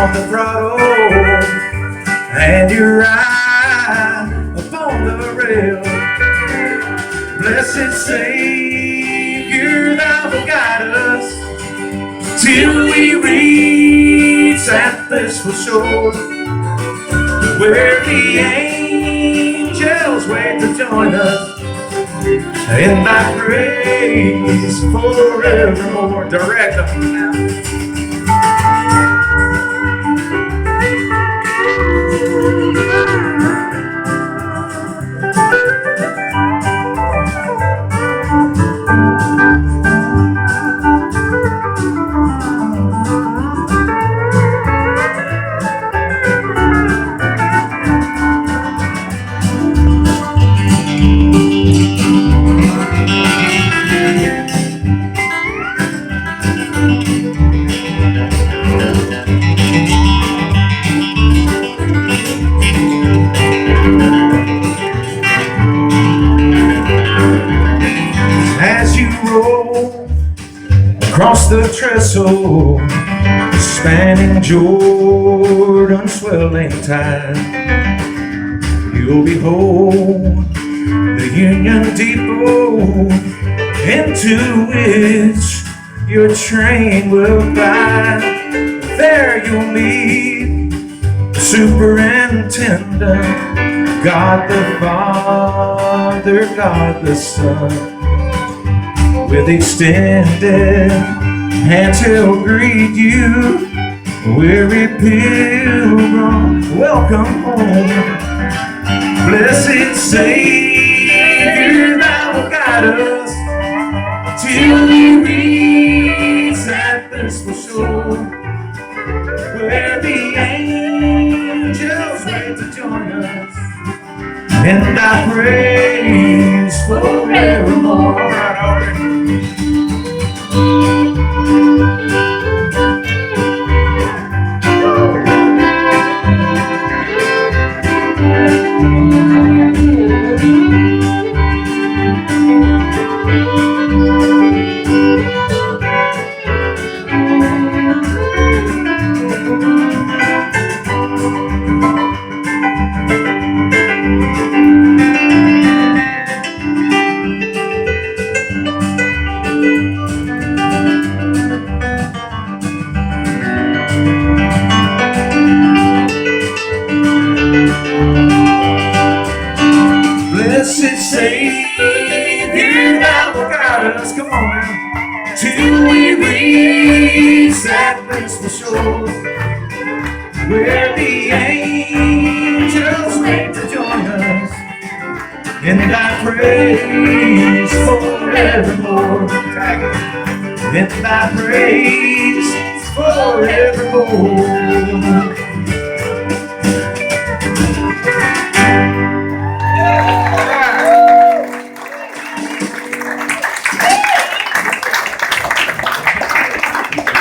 on the throttle and you're right upon the rail. Blessed Savior, thou will guide us till we reach that blissful shore, where the angels wait to join us in thy praise forevermore. Direct them now. As you roll across the trestle, spanning Jordan's swelling tide, you'll behold the Union Depot, into which your train will glide. There you'll meet Superintendent, God the Father, God the Son. With extended hands he'll greet you, weary pilgrim, welcome home. Blessed Savior, thou will guide us till we reach that blissful shore, where the angels wait to join us in thy praise forevermore. Blessed Savior, thou will guide us, come on now, till we reach that blissful shore, where the angels wait to join us in thy praise forevermore. In thy praise forevermore.